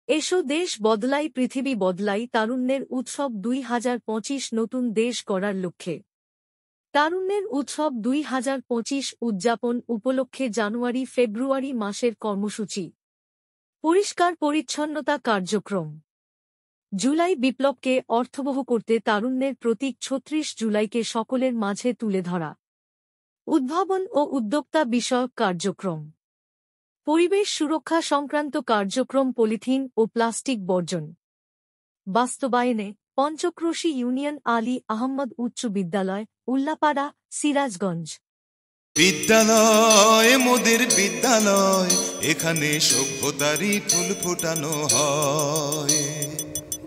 এসো দেশ বদলাই পৃথিবী বদলাই তারুণ্যের উৎসব 2025 নতুন দেশ গড়ার লক্ষ্যে। তারুণ্যের উৎসব 2025 উদযাপন উপলক্ষে জানুয়ারি-ফেব্রুয়ারি মাসের কর্মসূচি। পরিষ্কার পরিচ্ছন্নতা কার্যক্রম। জুলাই বিপ্লবকে অর্থবহ করতে তারুণ্যের প্রতীক 36 জুলাইকে সকলের মাঝে তুলে ধরা। উদ্ভাবন ও উদ্যোক্তা বিষয়ক কার্যক্রম। পরিবেশ সুরক্ষা সংক্রান্ত কার্যক্রম পলিথিন ও প্লাস্টিক বর্জন বাস্তবায়নে পঞ্চক্রোশী ইউনিয়ন আলী আহমদ উচ্চ বিদ্যালয়, উল্লাপাড়া, সিরাজগঞ্জ। বিদ্যালয় মোদের বিদ্যালয়, এখানে সভ্যতারই ফুল ফোটানো হয়।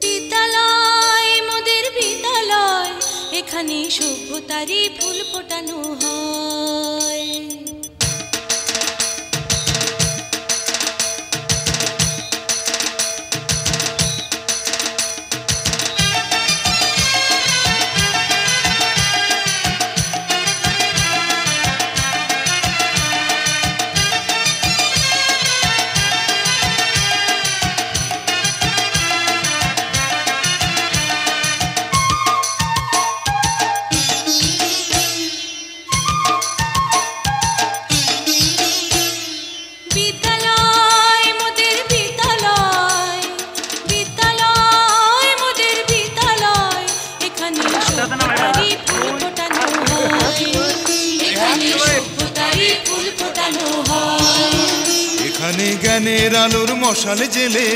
বিদ্যালয় মোদের বিদ্যালয়, এখানে সভ্যতারই ফুল ফোটানো হয়। এখানে জ্ঞানের আলোর মশাল জেলে,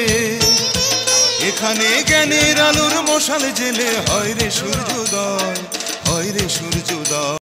এখানে জ্ঞানের আলোর মশাল জেলে হয় রে সূর্যোদয়, হয় রে সূর্যোদয়।